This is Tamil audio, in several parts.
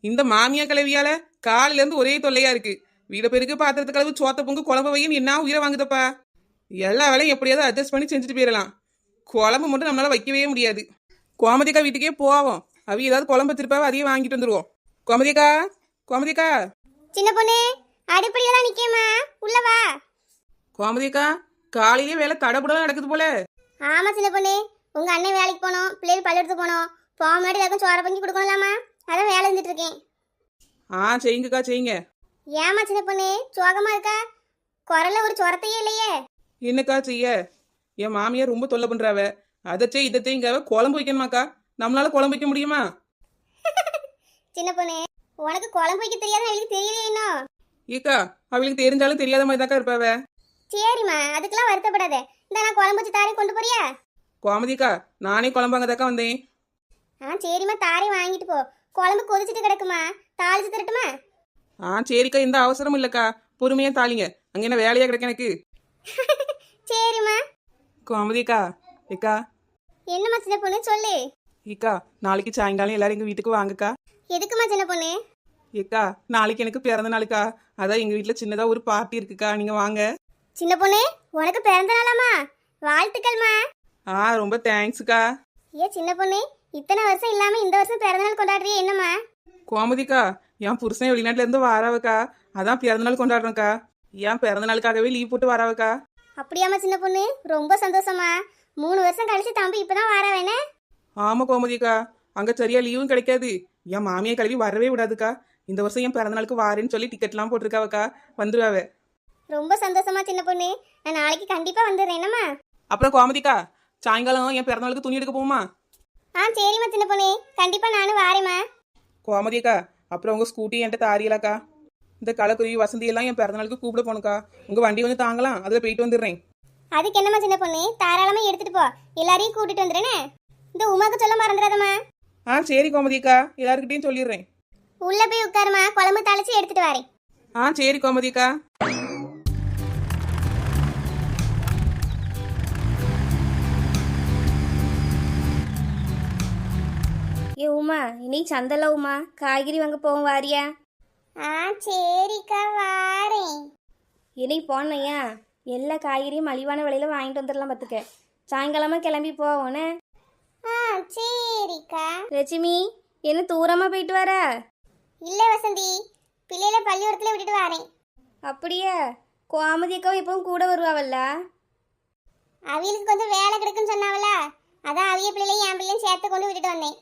இந்த மாமியா கிளவியால காலையில இருந்து ஒரே தொல்லையா இருக்கு. வீட பெருக்கு பாத்திரத்து கலவு சோத்த பொங்கு குழம்பு வையும் என்ன உயிரை வாங்குதப்பா. எல்லா வேலையும் எப்படியாவது அட்ஜஸ்ட் பண்ணி செஞ்சுட்டு போயிடலாம். குழம்பு மட்டும் நம்மளால வைக்கவே முடியாது. கோமதிக்கா வீட்டுக்கே போவோம். அவ ஏதாவது குழம்பு வச்சிருப்பாவ அதையே வாங்கிட்டு வந்துருவோம். கோமதிக்கா, கோமதிக்கா, சின்ன பொண்ணு அடுப்படியில தான் நிக்கேம்மா, உள்ள வா. கோமதிக்கா, காலையிலேயே வேலை தடபுடலாம் நடக்குது போல. ஆமா சின்ன பொண்ணு, உங்க அண்ணன் வேலைக்கு போனோம், பிள்ளைகள் பள்ளியெடுத்து போனோம். போக முன்னாடி எல்லாருக்கும் சோற பொங்கி கொடுக்கலாமா, அதான் வேலை செஞ்சுட்டு இருக்கேன். செய்யுங்கக்கா செய்யுங்க. ஏமா சின்ன பொண்ணு சோகமா இருக்கா? குரல்ல ஒரு சொரத்தையே இல்லையே. என்னக்கா செய்ய? என் மாமியார் ரொம்ப தொல்லை பண்றாவ. அதச்சே இதத்தையும் குழம்பு வைக்கணுமாக்கா? நம்மளால குழம்பு வைக்க முடியுமா? சின்ன பொண்ணு உனக்கு குழம்பு வைக்க தெரியாதுன்னு அவளுக்கு தெரியலையே இன்னும். ஏக்கா, அவளுக்கு தெரிஞ்சாலும் தெரியாத மாதிரி தாக்கா இருப்பாவ. சரிம்மா, அதுக்கெல்லாம் வருத்தப்படாத. இந்த நான் குழம்பு வச்சு தாரே, கொண்டு போறியா? கோமதிக்கா, நானே குழம்பாங்கதாக்கா வந்தேன். சரிம்மா, தாரே வாங்கிட்டு போ. குழம்பு கொதிச்சுட்டு கிடக்குமா, தாளிச்சு தரட்டுமா? சரிக்கா, எந்த அவசரமும் இல்லக்கா. பொறுமையா தாளிங்க. அங்க என்ன வேலையா கிடக்க எனக்கு? சரிம்மா. கோமதிக்கா, ஏக்கா. என்னம்மா சின்ன பொண்ணு, சொல்லு. ஏக்கா, நாளைக்கு சாயங்காலம் எல்லாரும் எங்க வீட்டுக்கு வாங்கக்கா. எதுக்குமா சின்ன பொண்ணு? ஏக்கா, நாளைக்கு எனக்கு பிறந்த நாளுக்கா. அதான் எங்க வீட்டுல சின்னதா ஒரு பார்ட்டி இருக்குக்கா, நீங்க வாங்க. சின்ன பொண்ணு உனக்கு பிறந்த நாளாமா? வாழ்த்துக்கள்மா. ரொம்ப தேங்க்ஸ்க்கா. சின்ன பொண்ணு, இத்தனை வருஷம் இல்லாம இந்த வருஷம் பிறந்த நாள் கொண்டாடுறியே, என்னம்மா? கோமதிக்கா, என் புருஷன் வெளிநாட்டுல இருந்து வாராவக்கா. அதான் பிறந்த நாள் கொண்டாடுறோம்க்கா. என் பிறந்த நாளுக்காகவே லீவ் போட்டு வராவக்கா. அப்படியாமா சின்ன பொண்ணு, ரொம்ப சந்தோஷமா. 3 வருஷம் கழிச்சு தம்பி இப்பதான் வாராவேனே. ஆமா கோமதிக்கா, அங்க சரியா லீவும் கிடைக்காது. என் மாமியை கழுவி வரவே விடாதுக்கா. இந்த வருஷம் என் பிறந்த நாளுக்கு வாரேன்னு சொல்லி டிக்கெட்லாம் போட்டிருக்காவக்கா. வந்துருவாவ. ரொம்ப சந்தோஷமா சின்ன பொண்ணு, நான் நாளைக்கு கண்டிப்பா வந்துடுறேன். என்னம்மா? அப்புறம் கோமதிக்கா, சாயங்காலம் என் பிறந்த நாளுக்கு துணி எடுக்க போமா? சரிம்மா சின்ன பொண்ணு, கண்டிப்பா நானும் வாரேம்மா. கோமதிக்கா, அப்புறம் உங்க ஸ்கூட்டி என்கிட்ட தாரியலாக்கா. இந்த கலக்குருவி வசந்தி எல்லாம் என் பிறந்த நாளுக்கு கூப்பிட போகணுக்கா. உங்க வண்டி வந்து தாங்கலாம், அதுல போயிட்டு வந்துடுறேன். அதுக்கு என்னம்மா சின்ன பொண்ணு, தாராளமா எடுத்துட்டு போ. எல்லாரையும் கூட்டிட்டு வந்துடுறேனே. இந்த உமாக்கு சொல்ல மறந்துடாதம்மா. சரி கோமதிக்கா, எல்லாருக்கிட்டையும் சொல்லிடுறேன். உள்ள போய் உட்காருமா, குழம்பு தாளிச்சு எடுத்துட்டு வரேன். சரி கோமதிக்கா. உமா, இன்னைக்கு சந்தல உமா, காய்கறி வாங்க போவோம், வாரியா? சரிக்கா, வாரேன். இன்னைக்கு போனையா எல்லா காய்கறியும் மலிவான விலையில வாங்கிட்டு வந்துடலாம். பார்த்துக்க, சாயங்காலமா கிளம்பி போவோனே. சரிக்கா. லட்சுமி, என்ன தூரமா போயிட்டு வர? இல்ல வசந்தி, பிள்ளையில பள்ளிக்கூடத்துல விட்டுட்டு வரேன். அப்படியா? கோமதி அக்காவும் எப்பவும் கூட வருவாவல்ல? அவியலுக்கு கொஞ்சம் வேலை கிடக்குன்னு சொன்னாவல, அதான் அவிய பிள்ளைலையும் என் பிள்ளையும் சேர்த்து கொண்டு விட்டுட்டு வந்தேன்.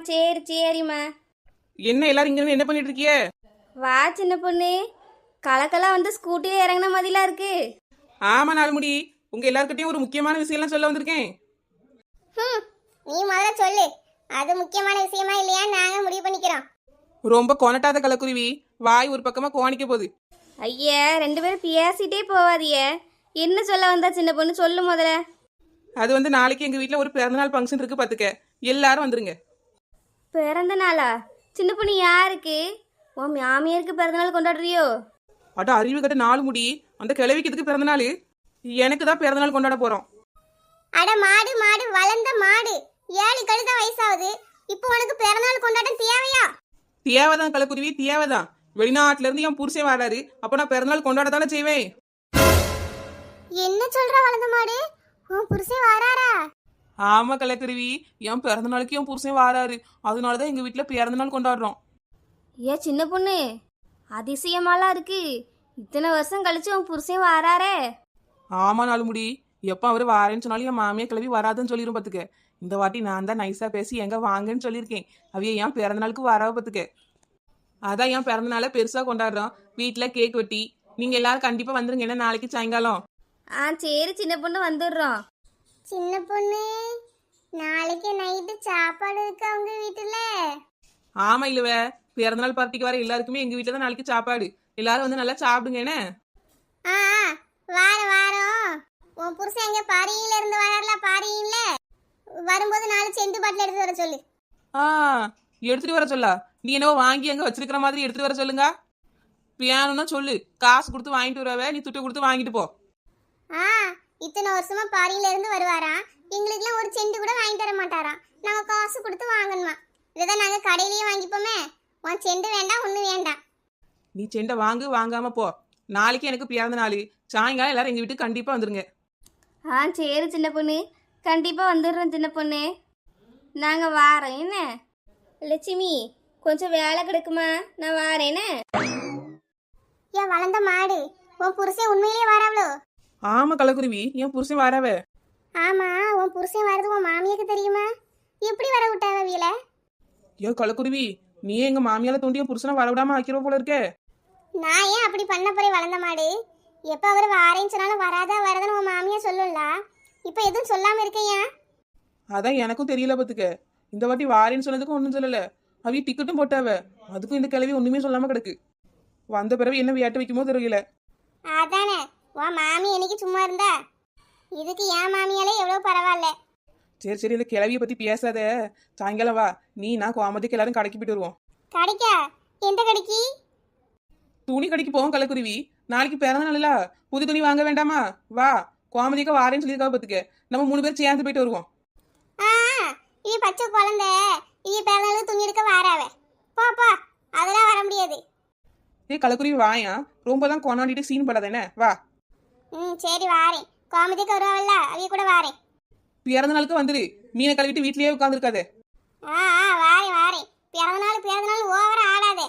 சரி சரிம்மா. என்ன எல்லாரும் இங்க என்ன பண்ணிட்டு இருக்கிய? வா சின்ன பொண்ணு, கலக்கெல்லாம் வந்து ஸ்கூட்டில இறங்கின மாதிரிலாம் இருக்கு. ஆமா நாலுமுடி, உங்க எல்லார்கிட்டையும் ஒரு முக்கியமான விஷயம்லாம் சொல்ல வந்திருக்கேன். நீ முதல்ல சொல்லு, அது முக்கியமான விஷயமா இல்லையா நாங்க முடிவு பண்ணிக்கிறோம். ரொம்ப கொனட்டாத கலக்குருவி, வாய் ஒரு பக்கமா கோணிக்க போகுது. ஐயா, 2 பேரும் பேசிட்டே போவாதிய. என்ன சொல்ல வந்தா சின்ன பொண்ணு, சொல்லு முதல்ல. அது வந்து நாளைக்கு எங்க வீட்டுல ஒரு பிறந்தநாள் ஃபங்க்ஷன் இருக்கு, பாத்துக்க. எல்லாரும் வந்துருங்க. பிறந்த நாளா? சின்ன பொண்ணு யாருக்கு? உன் மாமியாருக்கு பிறந்த நாள் கொண்டாடுறியோ? அட அறிவு கட்ட நாலுமுடி, அந்த கிழவிக்கு இதுக்கு பிறந்த நாள். எனக்கு தான் பிறந்த நாள் கொண்டாட போறோம். அட மாடு மாடு, வளர்ந்த மாடு, 7 கழுத வயசாகுது. இப்போ உனக்கு பிறந்தநாள் கொண்டாட்டம் தேவையா? தேவைதான் கலக்குருவி, தேவைதான். வெளிநாட்டுல இருந்து என் புருஷன் வராரு, அப்ப நான் பிறந்தநாள் கொண்டாட தானே செய்வேன். என்ன சொல்ற வளர்ந்த மாடு, உன் புருஷன் வராரா? ஆமா கலக்குருவி, என் பிறந்த நாளுக்கு என் புருஷன் வராரு. அதனாலதான் எங்க வீட்டுல பிறந்த நாள் கொண்டாடுறோம். சின்ன பொண்ணு, அதிசயமாலாம் இருக்கு. இத்தனை வருஷம் கழிச்சு உன் புருஷன் வாராரே. ஆமா நாலுமுடி, எப்ப அவரு வாரேன்னு சொன்னாலும் என் மாமியா கிளவி வராதுன்னு சொல்லிரும் பாத்துக்க. இந்த வாட்டி நான் தான் நைஸா பேசி எங்க வாங்கன்னு சொல்லியிருக்கேன். அவைய என் பிறந்த நாளுக்கு வராவ பாத்துக்க. அதான் என் பிறந்த நாளை பெருசா கொண்டாடுறோம். வீட்டுல கேக் வெட்டி நீங்க எல்லாரும் கண்டிப்பா வந்துருங்க. என்ன நாளைக்கு சாயங்காலம்? சரி சின்ன பொண்ணு, வந்துடுறோம். சின்ன பொண்ணு, நாளைக்கு நைட்டு சாப்பாடு இருக்கு அவங்க வீட்டுல? ஆமா இல்லவ, பிறந்தநாள் பார்ட்டிக்கு வர எல்லாருக்குமே எங்க வீட்டுல தான் நாளைக்கு சாப்பாடு. எல்லாரும் வந்து நல்லா சாப்பிடுங்க. என்ன? வாரம் வாரம் உன் புருஷன் எங்க பாரியில இருந்து வராருல, பாரியில வரும்போது 4 செண்டு பாட்டில் எடுத்து வர சொல்லு. எடுத்துட்டு வர சொல்லா? நீ என்னவோ வாங்கி அங்க வச்சிருக்கிற மாதிரி எடுத்துட்டு வர சொல்லுங்க. வேணும்னா சொல்லு, காசு கொடுத்து வாங்கிட்டு வரவே, நீ துட்டு கொடுத்து வாங்கிட்டு போ. இத்தனை வருஷமா பாரியில இருந்து வருவாராம், எங்களுக்குலாம் ஒரு செண்டு கூட வாங்கிட்டு வர மாட்டாராம். நாங்க காசு கொடுத்து வாங்கணுமா? இதான் நாங்க கடையிலேயே வாங்கிப்போமே. உன் செண்டு வேண்டாம் ஒண்ணு வேண்டாம். நீ செண்டை வாங்கு, வாங்காம போ. நாளைக்கு எனக்கு பிறந்த நாள். சாயங்காலம் எல்லாரும் எங்க வீட்டுக்கு கண்டிப்பா வந்துருங்க. ஆ சரி சின்ன பொண்ணு, கண்டிப்பாக வந்துடுறோம் சின்ன பொண்ணு. நாங்கள் வாரோம் என்ன. லட்சுமி கொஞ்சம் வேலை கிடக்குமா, நான் வாரேனே. ஏன் வளர்ந்த மாடு, உன் புருஷன் உண்மையிலேயே வராவளோ? ஆமா கலக்குருவி, என் புருஷன் வரவ. ஆமா, உன் புருஷன் வரது உன் மாமியாக்கு தெரியுமா? எப்படி வர விட்டாவ வீல? ஏன் கலக்குருவி, நீ எங்க மாமியால தோண்டி என் புருஷனை வரவிடாம ஆக்கிரோ போல இருக்கே. நான் ஏன் அப்படி பண்ண போறேன் வளர்ந்த மாடு? எப்ப அவர் வாரேன்னு சொன்னாலும் வராதா வரதுன்னு உன் மாமியா சொல்லும்ல. இப்ப எதுவும் சொல்லாம இருக்கையா? அதான் எனக்கும் தெரியல பத்துக்க. இந்த வாட்டி வாரேன்னு சொன்னதுக்கும் ஒன்றும் சொல்லல. அவி டிக்கெட்டும் போட்டாவ, அதுக்கும் இந்த கிளவி ஒண்ணுமே சொல்லாம கிடக்கு. வந்த பிறகு என்ன வியாட்ட வைக்குமோ தெரியல. அதானே, உன் மாமி என்னைக்கு சும்மா இருந்தா? இதுக்கு என் மாமியாலே எவ்வளவு பரவாயில்ல. சரி சரி, இந்த கிளவியை பத்தி பேசாத. சாயங்காலம் வா, நீ நான் கோமதிக்கு எல்லாரும் கடைக்கு போயிட்டு வருவோம். கடைக்கா? எந்த கடைக்கு? துணி கடைக்கு போவோம் கலக்குருவி. நாளைக்கு பிறந்த நாள்ல புது துணி வாங்க வேண்டாமா? வா, கோமதிக்கு வாரேன்னு சொல்லியிருக்காவ பத்துக்க. நம்ம 3 பேர் சேர்ந்து போயிட்டு வருவோம். ஆ, இவ பச்சை குழந்தை, இவ பிறந்தாலும் துணி எடுக்க வாராவ. போ அதெல்லாம் வர முடியாது. ஏ கலக்குருவி வாயா, ரொம்ப தான் கொண்டாடிட்டு சீன் படாதானே. வா. சரி வாரேன். கோமதிக்கு வருவாள்ல, அவிய கூட வாரேன். பிறந்த நாளுக்கு வந்துரு. மீனை கழுவிட்டு வீட்லயே உட்காந்துருக்காது. வாரேன். பிறந்த நாள் ஓவரா ஆடாதே.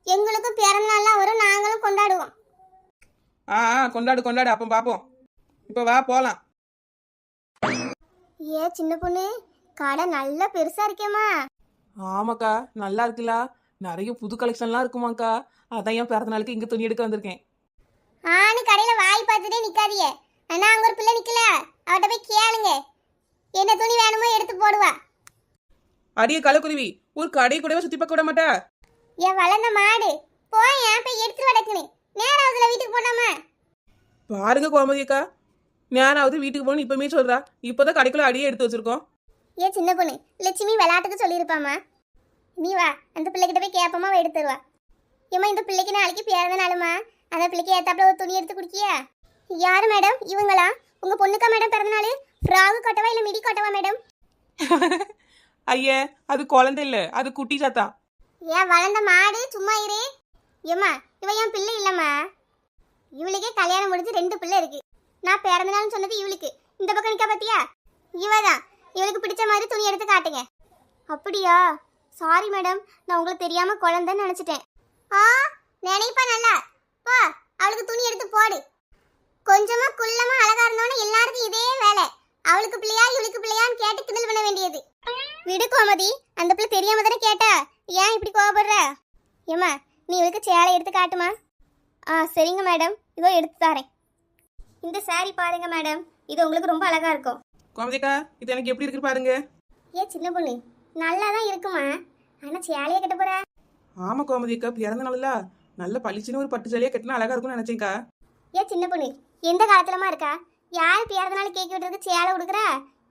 எங்களுக்கும் பிறந்த நாள்லாம் வரும், நாங்களும் கொண்டாடுவோம். கொண்டாடு. அப்ப பாப்போம். இப்ப வா போலாம். ஏ சின்ன பொண்ணு, கடை நல்லா பெருசா இருக்கேம்மா. ஆமாக்கா, நல்லா இருக்குல்ல. நிறைய புது கலெக்ஷன்லாம் இருக்குமாக்கா. அதான் என் பிறந்த நாளுக்கு இங்க துணி எடுக்க வந்திருக்கேன். நீ கடையில வாய் பார்த்துட்டே நிக்காதீங்க. அண்ணா அங்க ஒரு பிள்ளை நிக்கல, அவட்ட போய் கேளுங்க. என்ன துணி வேணுமோ எடுத்து போடுவா. அடியே கலக்குருவி, ஒரு கடை கூடவே சுத்தி பார்க்க விட மாட்டா? ஏன் வளர்ந்த மாடு, போய் போய் எடுத்துட்டு வடக்குனு. நேரம் அதுல வீட்டுக்கு போடாமா? பாருங்க கோமதியக்கா, ஞானாவது வீட்டுக்கு போகணும்னு இப்பவுமே சொல்றா. இப்பதான் கடைக்குள்ள அடியே எடுத்து வச்சிருக்கோம். ஏ சின்ன பொண்ணு, லட்சுமி விளையாட்டுக்கு சொல்லியிருப்பாமா. நீ வா, அந்த பிள்ளைகிட்ட போய் கேப்பமா, எடுத்து தருவா. ஏமா இந்த பிள்ளைக்கு நாளைக்கு பிறந்த நாளுமா, அந்த பிள்ளைக்கு ஏத்தாப்புல ஒரு துணி எடுத்து குடிக்கியா? யாரு மேடம் இவங்களா? உங்க பொண்ணுக்கா மேடம் பிறந்த நாள்? ஃப்ராகு கட்டவா இல்ல மிடி கட்டவா மேடம்? ஐயே, அது குழந்தை இல்ல, அது குட்டி சாத்தா. ஏன் வளர்ந்த மாடு, சும்மா இரு. ஏம்மா இவ என் பிள்ளை இல்லம்மா. இவளுக்கே கல்யாணம் முடிஞ்சு 2 பிள்ளை இருக்கு. நான் பிறந்த நாள்னு சொன்னது இவளுக்கு. இந்த பக்கம் நிக்க பாத்தியா? இவதான். இவளுக்கு பிடிச்ச மாதிரி துணி எடுத்து காட்டுங்க. அப்படியா? சாரி மேடம், நான் உங்களுக்கு தெரியாம குழந்தைன்னு நினைச்சிட்டேன். நினைப்பா நல்லா. போ, அவளுக்கு துணி எடுத்து போடு. கொஞ்சமா குள்ளமா அழகா இருந்தோன்னு எல்லாருக்கும் இதே வேலை. அவளுக்கு பிள்ளையா இவளுக்கு பிள்ளையான்னு கேட்டு கிண்டல் பண்ண வேண்டியது. விடு கோமதி, அந்த பிள்ளை தெரியாம தானே கேட்டா. ஏன் இப்படி கோவப்படுற? ஏமா நீ இவளுக்கு சேலை எடுத்து காட்டுமா? சரிங்க மேடம், இதோ எடுத்து தரேன். இந்த சாரி பாருங்க மேடம், இது உங்களுக்கு ரொம்ப அழகா இருக்கும். கோமதிக்கா, இது எனக்கு எப்படி இருக்கு பாருங்க. ஏ சின்ன பொண்ணு, நல்லா தான் இருக்குமா. ஆனா சேலையை கட்ட போற? ஆமா கோமதிக்கா, பிறந்த நாள்ல நல்ல பளிச்சுன்னு ஒரு பட்டு சேலையா கட்டினா அழகா இருக்கும்னு நினைச்சேன்க்கா. ஏ சின்ன பொண்ணு, எந்த காலத்துலமா இருக்கா? யார் பிறந்த நாள் கேக் விட்டுறதுக்கு சேலை கொடுக்குறா?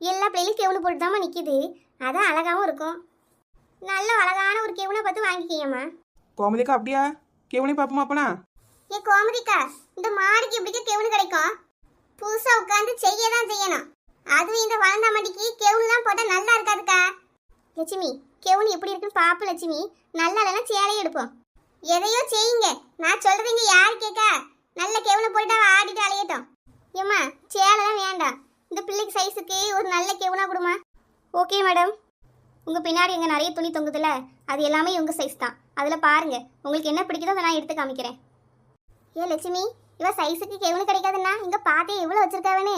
எல்லா பிள்ளைகளும் கெவுனு போட்டுதாம்மா நிக்குது. அதான் அழகாவும் இருக்கும். நல்ல அழகான ஒரு கெவுனை பார்த்து வாங்கிக்கியம்மா. கோமதிக்கா அப்படியா? கேவனே பாப்போமா அப்பனா? ஏ கோமதிக்கா, இந்த மாடிக்கு எப்படிக்கா கெவுனு கிடைக்கும்? புதுசா உட்காந்து செய்யதான் செய்யணும். அதுவும் இந்த வளர்ந்த மாட்டிக்கு கெவுனு தான் போட்டா நல்லா இருக்காதுக்கா. லட்சுமி, கெவுனு எப்படி இருக்குன்னு பாப்பு லட்சுமி. நல்லா இல்லைன்னா சேலையை எடுப்போம். எதையோ செய்யுங்க, நான் சொல்றது இங்க யாரு கேட்கா? நல்ல கெவுனை போட்டு ஆடிட்டு அலையட்டும். ஏம்மா சேலைலாம் வேண்டாம், இந்த பிள்ளைக்கு சைஸுக்கு ஒரு நல்ல கெவுனா கொடுமா. Okay madam. உங்கள் பின்னாடி எங்கே நிறைய துணி தொங்குதுல, அது எல்லாமே உங்கள் சைஸ் தான். அதில் பாருங்க, உங்களுக்கு என்ன பிடிக்குதோ அதை நான் எடுத்து காமிக்கிறேன். ஏ லட்சுமி, இவ சைஸுக்கு கெவுனு கிடைக்காதுன்னா இங்கே பார்த்தே எவ்வளோ வச்சிருக்காவனே.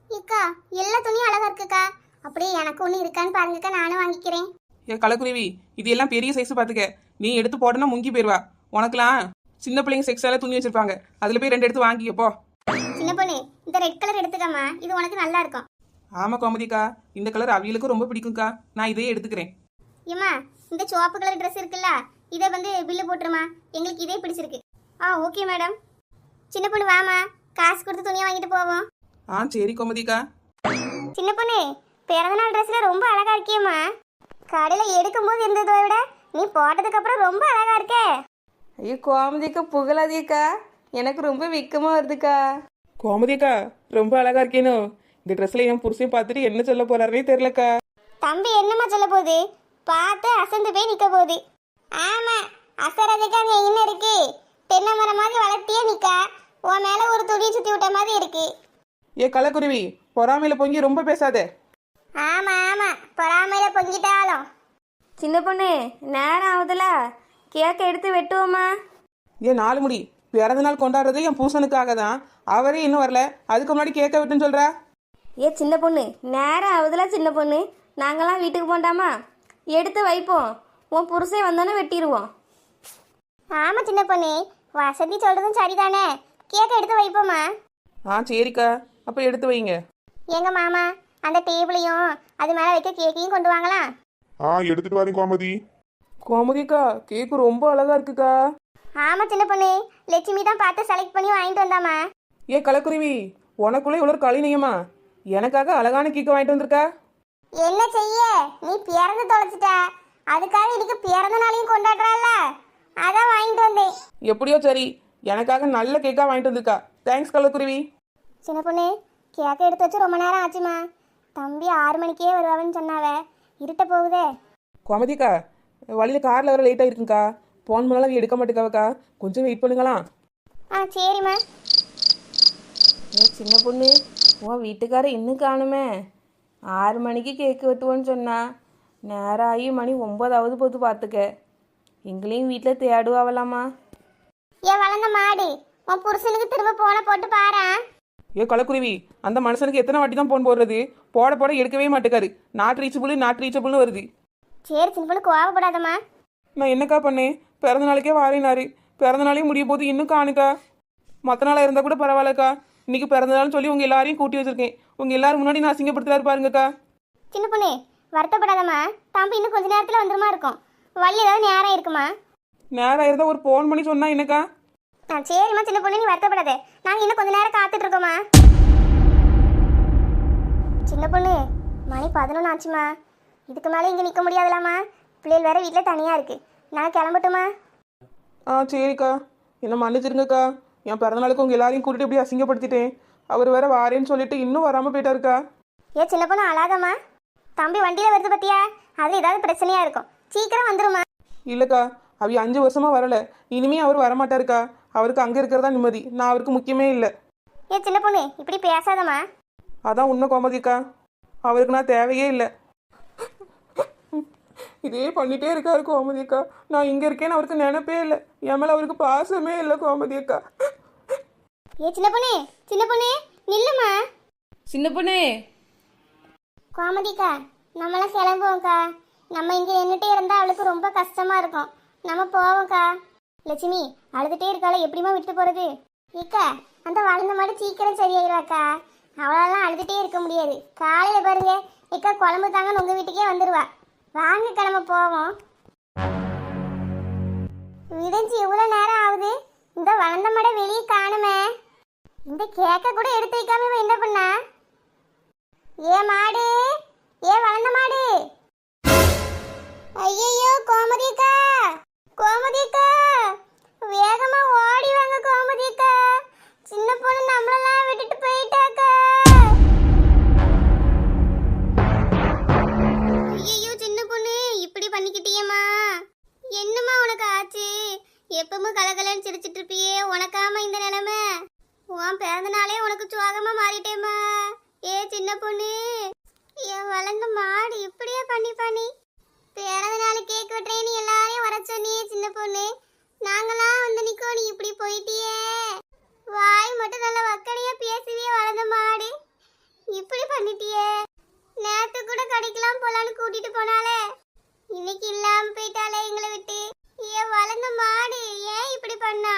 இக்கா எல்லா துணியும் அழகா இருக்குக்கா. அப்படியே எனக்கு ஒன்று இருக்கான்னு பாருங்கக்கா, நானும் வாங்கிக்கிறேன். ஏ கலக்குருவி, இது எல்லாம் பெரிய சைஸ் பாத்துக்க. நீ எடுத்து போட்டனா முங்கி போயிருவா. உனக்குலாம் சின்ன பிள்ளைங்க செக்ஸால துணி வச்சிருப்பாங்க, அதுல போய் 2 எடுத்து வாங்கிக்கப்போ. சின்ன பொண்ணு, இந்த ரெட் கலர் எடுத்துக்கம்மா, இது உனக்கு நல்லா இருக்கும். ஆமா கோமதிக்கா, இந்த கலர் அவியலுக்கும் ரொம்ப பிடிக்கும்க்கா. நான் இதையே எடுத்துக்கிறேன். ஏம்மா இந்த சிவப்பு கலர் ட்ரெஸ் இருக்குல்ல, இதை பில்லு போட்டுருமா. எங்களுக்கு இதே பிடிச்சிருக்கு. Okay madam. சின்ன பொண்ணு வாமா, காசு கொடுத்து துணியை வாங்கிட்டு போவோம். சரி கோமதிக்கா. சின்ன பொண்ணு, பிறந்தநாள் ட்ரெஸ்ல ரொம்ப அழகா இருக்கியம்மா. கடையில் எடுக்கும்போது இருந்ததை விட நீ போட்டதுக்கு அப்புறம் ரொம்ப அழகா இருக்கே. ஐயோ கோமதிக்கா, புகழாதீக்கா, எனக்கு ரொம்ப வெக்கமா வருதுக்கா. கோமதிக்கா, ரொம்ப அழகா இருக்கேனோ. இந்த ட்ரெஸ்ல என் புருஷன் பார்த்துட்டு என்ன சொல்ல போறாருனே தெரியலக்கா. தம்பி என்னம்மா சொல்ல போகுது? பார்த்து அசந்து போய் நிற்க போகுது. ஆமா, அசரதுக்கு அங்க என்ன இருக்கு? தென்னை மரம் மாதிரி வளர்த்தியே நிக்கா. உன் மேல ஒரு துணி சுத்தி விட்ட மாதிரி இருக்கு. ஏ கலக்குருவி, பொறாமையில பொங்கி ரொம்ப பேசாத. ஆமா ஆமா, பொறாமையில பொங்கிட்டாலும். சின்ன பொண்ணு நேரம் ஆகுதுல, கேக்கை எடுத்து வெட்டுவோமா? ஏன் 4 முடி பிறந்த நாள் கொண்டாடுறது என் பூசனுக்காக தான். அவரே இன்னும் வரல, அதுக்கு முன்னாடி கேட்க விட்டுன்னு சொல்றா. ஏ சின்ன பொண்ணு நேரம் ஆகுதுல சின்ன பொண்ணு, நாங்களாம் வீட்டுக்கு போண்டாமா? எடுத்து வைப்போம், உன் புருஷன் வந்தோன்னே வெட்டிடுவோம். ஆமா சின்ன பொண்ணு, வசதி சொல்றதும் சரிதானே. கேக்க எடுத்து வைப்போமா? சரிக்கா, அப்போ எடுத்து வைங்க. எங்க மாமா அந்த டேபிளையும் அது மேல வைக்க கேக்கையும் கொண்டு வாங்கலாம். எடுத்துட்டு வரேன் கோமதி. கோமதிக்கா, கேக்கு ரொம்ப அழகா இருக்குக்கா. ஆமா சின்ன பொண்ணு, லட்சுமி தான் பார்த்து செலக்ட் பண்ணி வாங்கிட்டு வந்தாமா. ஏ கலக்குருவி, உனக்குள்ள இவ்வளோ கலினியமா? எனக்காக அழகான கேக்கு வாங்கிட்டு வந்திருக்கா. என்ன செய்ய, நீ பிறந்து தொலைச்சிட்ட. அதுக்காக இன்னைக்கு பிறந்த நாளையும் கொண்டாடுறால, அதான் வாங்கிட்டு வந்தேன். எப்படியோ சரி, எனக்காக நல்ல கேக்கா வாங்கிட்டு வந்திருக்கா. தேங்க்ஸ் கலக்குருவி. சின்ன பொண்ணு, கேக்கை எடுத்து வச்சு ரொம்ப நேரம் ஆச்சுமா. தம்பி 6 மணிக்கே வருவான்னு சொன்னாவே, இருட்ட போகுதே. கோமதிக்கா, வழியில் காரில் வர லேட்டாக இருக்குங்கக்கா. ஃபோன் பண்ணாலும் எடுக்க மாட்டேக்காவக்கா, கொஞ்சம் வெயிட் பண்ணுங்களா? சரிம்மா. ஏ சின்ன பொண்ணு, உன் வீட்டுக்காரர் இன்னும் காணுமே. 6 மணிக்கு கேக்கு வெட்டுவோன்னு சொன்னா, நேரம் ஆகி மணி 9 போது பார்த்துக்க. எங்களையும் வீட்டில் தேடுவாவலாமா? ஏன் வளர்ந்த மாடு, உன் புருஷனுக்கு திரும்ப போன போட்டு பாரு. ஏ கலக்குருவி, அந்த மனுஷனுக்கு எத்தனை வாட்டி தான் ஃபோன் போடுறது? போட போட எடுக்கவே மாட்டேக்காரு. நாட் ரீச்சபிள்னு வருது. சரி சின்ன பொண்ணு, கோவப்படாதம்மா. நான் என்னக்கா பண்ணேன்? பிறந்த நாளைக்கே வாரேனாரு, பிறந்த நாளே முடிய போது இன்னும் காணுக்கா. மற்ற நாளாக இருந்தால் கூட பரவாயில்லக்கா, இன்னைக்கு பிறந்த நாள்னு சொல்லி உங்கள் எல்லாரையும் கூட்டி வச்சிருக்கேன். உங்கள் எல்லாரும் முன்னாடி நான் அசிங்கப்படுத்துறாரு பாருங்கக்கா. சின்ன பொண்ணு வருத்தப்படாதம்மா, தம்பி இன்னும் கொஞ்ச நேரத்தில் வந்துருமா இருக்கும். வழி ஏதாவது நேரம் இருக்குமா? நேரம் இருந்தால் ஒரு ஃபோன் பண்ணி சொன்னா என்னக்கா? சரிம்மா சின்ன பொண்ணு, நீ வருத்தப்படாத. நாங்கள் இன்னும் கொஞ்ச நேரம் காத்துட்டு இருக்கோம்மா. சின்ன பொண்ணு, மணி 11 ஆச்சுமா. இதுக்கு மேலே இங்கே நிற்க முடியாதுலாமா. பிள்ளைகள் வேற வீட்டில் தனியாக இருக்கு. நான் கிளம்பட்டுமா? சரிக்கா, என்ன மன்னிச்சிருங்கக்கா. என் பிறந்தநாளுக்கு உங்கள் எல்லாரையும் கூட்டிட்டு இப்படி அசிங்கப்படுத்திட்டேன். அவர் வேற வாரேன்னு சொல்லிட்டு இன்னும் வராமல் போயிட்டாருக்கா. சின்ன பொண்ணு அழாதம்மா. தம்பி வண்டியில் வருது பத்தியா, அதில் ஏதாவது பிரச்சனையாக இருக்கும். சீக்கிரம் வந்துருமா. இல்லைக்கா, அவ 5 வருஷமா வரல. இனிமே அவர் வரமாட்டாருக்கா. அவருக்கு அங்கே இருக்கிறதா நிம்மதி. நான் அவருக்கு முக்கியமே இல்லை. சின்ன பொண்ணு இப்படி பேசாதம்மா. அதான் உண்மை கோமதிக்கா, அவருக்கு நான் தேவையே இல்லை. இதே பண்ணிட்டே இருக்காரு கோமதிக்கா. நான் இங்கே இருக்கேன்னு அவருக்கு நினைப்பே இல்லை. என் மேலே அவருக்கு பாசமே இல்லை கோமதிக்கா. சின்ன பொண்ணு நில்லுமா. சின்ன பொண்ணு, கோமதிக்கா, நம்மளாம் கிளம்புவோம்க்கா. நம்ம இங்கே நின்றுட்டே இருந்தால் அவளுக்கு ரொம்ப கஷ்டமாக இருக்கும். நம்ம போவோம்க்கா. லட்சுமி அழுதுகிட்டே இருக்காள, எப்படிமா விட்டு போகிறது? இக்கா, அந்த வளர்ந்த மாடு சீக்கிரம் சரியாயிருவாக்கா. அவளாலாம் அழுதுகிட்டே இருக்க முடியாது. காலையில் பாருங்க, இக்கா குழம்பு தாங்கன்னு உங்கள் வீட்டுக்கே வந்துடுவா. வாங்க கிளம்ப போவோம். விடிஞ்சு இவ்வளோ நேரம் ஆகுது, இந்த வளர்ந்த மாடை வெளியே காணுமே. இந்த கேக்க கூட எடுத்து வைக்காம இவ என்ன பண்ணா? மாடு, வளர்ந்த மாடு. ஐயோ கோமதிக்கா, வேகமா ஓடி வாங்க கோமதிக்கா. சின்ன பொண்ணு நம்மளெல்லாம் விட்டுட்டு போயிட்டாக்கா. ஐயோ சின்ன பொண்ணு, இப்படி பண்ணிக்கிட்டியம்மா. என்னம்மா உனக்கு ஆச்சு? எப்பவும் கலகலன்னு சிரிச்சிட்டு இருப்பியே, உனக்காம இந்த நிலைமை? உன் பிறந்த நாளே உனக்கு சோகமா மாறிட்டேம்மா. சின்ன பொண்ணு, என் வளர்ந்த மாடு இப்படியே பண்ணி பிறந்த நாள் கேக் வெட்டுறேன்னு எல்லாரையும் வர சொன்னியே சின்ன பொண்ணு. நாங்களாம் வந்து நிக்கோ, நீ இப்படி போயிட்டியே. வாய் மட்டும் நல்லா வக்கனையா பேசுவியே வளர்ந்த மாடு, இப்படி பண்ணிட்டியே. நேத்து கூட கடைக்கெல்லாம் போலான்னு கூட்டிட்டு போனாலே, இன்னைக்கு இல்லாம போயிட்டாலே எங்களை விட்டு. வளர்ந்த மாடு ஏன் இப்படி பண்ணா?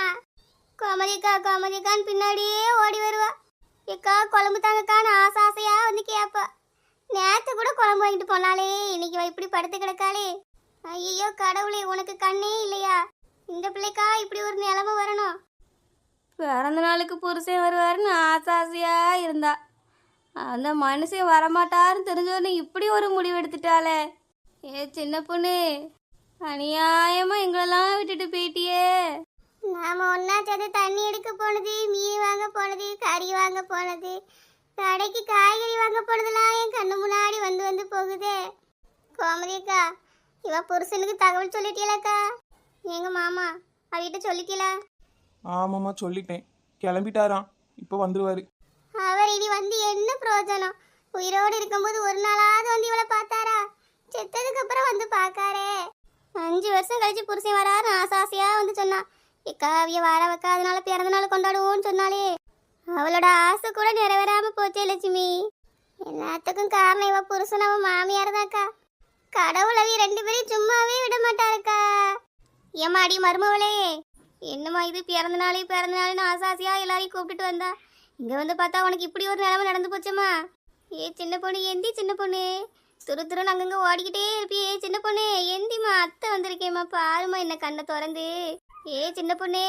கோமதிக்கான்னு பின்னாடியே ஓடி வருவா. ஏக்கா குழம்பு தாங்கக்கான்னு ஆசையா வந்து கேட்பா. நேற்று கூட குழம்பு வாங்கிட்டு போனாலே, இன்னைக்கு இப்படி படுத்து கிடக்காளே. ஐயோ கடவுளே, உனக்கு கண்ணே இல்லையா? இந்த பிள்ளைக்கா இப்படி ஒரு நிலைமை வரணும்? பிறந்த நாளுக்கு புருஷன் வருவாருன்னு ஆசையா இருந்தா, அந்த மனுஷன் வரமாட்டாருன்னு தெரிஞ்சோன்னு இப்படி ஒரு முடிவு எடுத்துட்டாளே. சின்ன பொண்ணு, அநியாயமா எங்களெல்லாம் விட்டுட்டு போயிட்டியே. நாம ஒன்னா சேர்ந்து தண்ணி எடுக்க போனது, மீன் வாங்க போனது, கறி வாங்க போனது, கடைக்கு காய்கறி வாங்க போனதெல்லாம் என் கண்ணு முன்னாடி வந்து போகுதே. கோமதிக்கா, இவ புருஷனுக்கு தகவல் சொல்லிட்டீங்களாக்கா? எங்க மாமா அவகிட்ட சொல்லிக்கல. ஆமாம்மா சொல்லிட்டேன். கிளம்பிட்டாராம், இப்போ வந்துருவாரு. அவர் இனி வந்து என்ன பிரயோஜனம்? உயிரோடு இருக்கும்போது ஒரு நாளாவது வந்து இவளை பார்த்தாரா? செத்ததுக்கு அப்புறம் வந்து பார்க்காரே. 5 வருஷம் கழிச்சு புருஷன் வராரு ஆசாசியா வந்து சொன்னா. இக்கா அவிய வார வைக்கா, அதனால பிறந்த நாள் கொண்டாடுவோம்னு சொன்னாலே. அவளோட ஆசை கூட நிறைவேறாம போச்சே லட்சுமி. எல்லாத்துக்கும் காரணம் இவ புருஷன் அவன் மாமியார் தான்க்கா. கடவுள் அவிய 2 பேரையும் சும்மாவே விட மாட்டாருக்கா. ஏமாடி மருமவளே, என்னம்மா இது பிறந்த நாள்னு ஆசாசியா எல்லாரையும் கூப்பிட்டுட்டு வந்தா. இங்க வந்து பார்த்தா உனக்கு இப்படி ஒரு நிலைமை நடந்து போச்சம்மா. ஏ சின்ன பொண்ணு எந்தி, சின்ன பொண்ணு துருன்னு அங்கங்க ஓடிக்கிட்டே இருப்பியே. சின்ன பொண்ணு எந்திமா, அத்தை வந்திருக்கேம்மா, பாருமா என்ன கண்ணை திறந்து. ஏ சின்ன பொண்ணு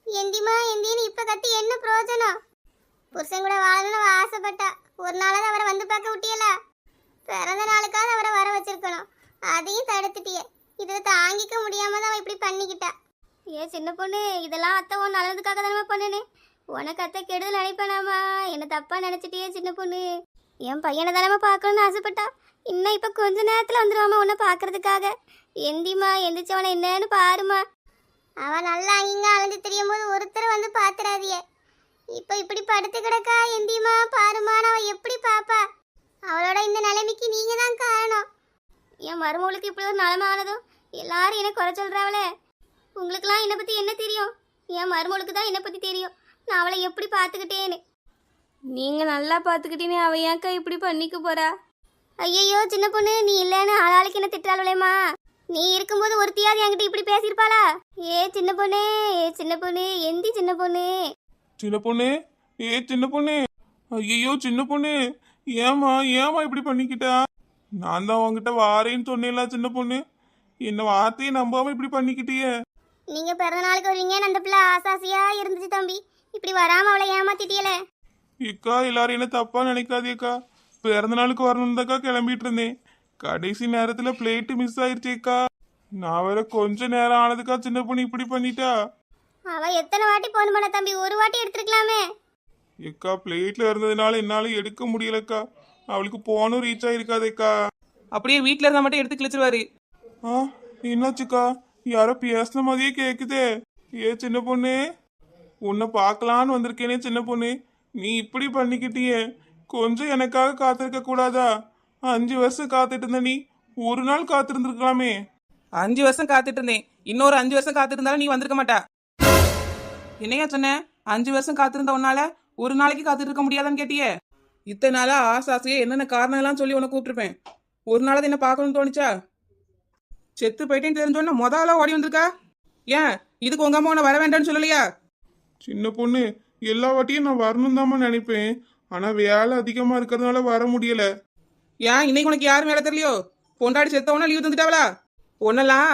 எந்திமா எந்தின்னு இப்ப கத்தி என்ன பிரயோஜனம்? புருஷன் கூட வாழணும்னு அவ ஆசைப்பட்டா. ஒரு நாளாவது அவரை வந்து பார்க்க விட்டியல. பிறந்த நாளுக்காவது அவரை வர வச்சிருக்கணும், அதையும் தடுத்துட்டியே. இதை தாங்கிக்க முடியாம தான் அவ இப்படி பண்ணிக்கிட்டா. ஏ சின்ன பொண்ணு, இதெல்லாம் அத்தை உன் நல்லதுக்காக தானே பண்ணுனே. உனக்கு அத்தை கெடுதல் நினைப்பானாமா? என்ன தப்பா நினைச்சிட்டியே சின்ன பொண்ணு. என் பையனை தானே பார்க்கணும்னு ஆசைப்பட்டா. இன்னும் இப்ப கொஞ்ச நேரத்துல வந்துருவாமா உன்னை பாக்குறதுக்காக. எந்திமா எந்திரிச்சவனை என்னன்னு பாருமா. அவன் நல்லா இங்க அலைஞ்சு தெரியும் போது ஒருத்தர் வந்து பாத்துறாதிய. இப்ப இப்படி படுத்து கிடக்கா. எந்திமா பாருமா, அவ எப்படி பாப்பா? அவளோட இந்த நிலைமைக்கு நீங்க தான் காரணம். என் மருமகளுக்கு இப்படி ஒரு நிலைமை ஆனதும் எல்லாரும் என்ன குறை சொல்றாவளே. உங்களுக்குலாம் என்னை பத்தி என்ன தெரியும்? என் மருமகளுக்கு தான் என்னை பத்தி தெரியும், நான் அவளை எப்படி பாத்துக்கிட்டேன்னு. நீங்க நல்லா பார்த்துக்கிட்டீனே, அவ ஏன்க்கா இப்படி பண்ணிக்க போறா? ஐயையோ சின்ன பொண்ணு, நீ இல்லைன்னு ஆளாளுக்கு என்ன திட்டாளுலேம்மா. நீ இருக்கும்போது ஒருத்தியாவது என்கிட்ட இப்படி பேசியிருப்பாளா? ஏ சின்ன பொண்ணு, ஏ சின்ன பொண்ணு எந்தி சின்ன பொண்ணு. சின்ன பொண்ணு, ஏ சின்ன பொண்ணு, ஐயோ சின்ன பொண்ணு, ஏமா இப்படி பண்ணிக்கிட்டா? நான் தான் உங்ககிட்ட வாரேன்னு சொன்னேன்ல சின்ன பொண்ணு, என்ன வார்த்தையை நம்பாம இப்படி பண்ணிக்கிட்டியே. நீங்க பிறந்த நாளுக்கு வருவீங்கன்னு அந்த பிள்ளை ஆசாசியா இருந்துச்சு தம்பி. இப்படி வராம அவளை ஏமாத்திட்டியல. இக்கா எல்லாரும் என்ன தப்பா நினைக்காதேக்கா. பிறந்த நாளுக்கு வரணும்தாக்கா கிளம்பிட்டு இருந்தேன். கடைசி நேரத்துல பிளேட்டு மிஸ் ஆயிருச்சேக்கா. நான் வேற கொஞ்ச நேரம் ஆனதுக்கா சின்ன பொண்ணு இப்படி பண்ணிட்டா. அவ எத்தனை வாட்டி போன் பண்ண தம்பி? ஒரு வாட்டி எடுத்துருக்கலாமே. எக்கா பிளேட்ல இருந்ததுனால என்னால எடுக்க முடியலக்கா. அவளுக்கு போனும் ரீச் ஆயிருக்காதேக்கா. அப்படியே வீட்டில் இருந்தால் மட்டும் எடுத்து கிழிச்சிருவாரு. ஆ என்னாச்சுக்கா? யாரோ பேசின மாதிரியே கேக்குதே. ஏ சின்ன பொண்ணு, உன்னை பார்க்கலான்னு வந்திருக்கேனே சின்ன பொண்ணு, நீ இப்படி பண்ணிக்கிட்டியே. கொஞ்சம் எனக்காக காத்திருக்க கூடாதா? 5 வருஷம் காத்துட்டு இருந்த நீ ஒரு நாள் காத்திருந்துருக்கலாமே. 5 வருஷம் காத்துட்டு இருந்தேன், இன்னொரு 5 வருஷம் காத்திருந்தாலும் நீ வந்திருக்க மாட்டா. என்னையா சொன்ன? 5 வருஷம் காத்திருந்த உன்னால ஒரு நாளைக்கு காத்துட்டு இருக்க முடியாதான்னு கேட்டியே. இத்தனை நாளா ஆசாசையே என்னென்ன காரணம் எல்லாம் சொல்லி உன்னை கூப்பிட்டுருப்பேன். ஒரு நாளாவது என்ன பார்க்கணும்னு தோணுச்சா? செத்து போயிட்டேன்னு தெரிஞ்சோன்னா முதல்ல ஓடி வந்திருக்கா. ஏன் இதுக்கு உங்க அம்மா உன்னை வர வேண்டாம்னு சொல்லலையா? சின்ன பொண்ணு, எல்லா வாட்டியும் நான் வரணும் தாம்மா நினைப்பேன். ஆனா வேலை அதிகமா இருக்கிறதுனால வர முடியல. ஏன் இன்னைக்கு உனக்கு யாரும் வேலை தெரியலையோ? பொண்டாடி செத்தவனா லீவ் தந்துட்டாவளா? ஒன்னெல்லாம்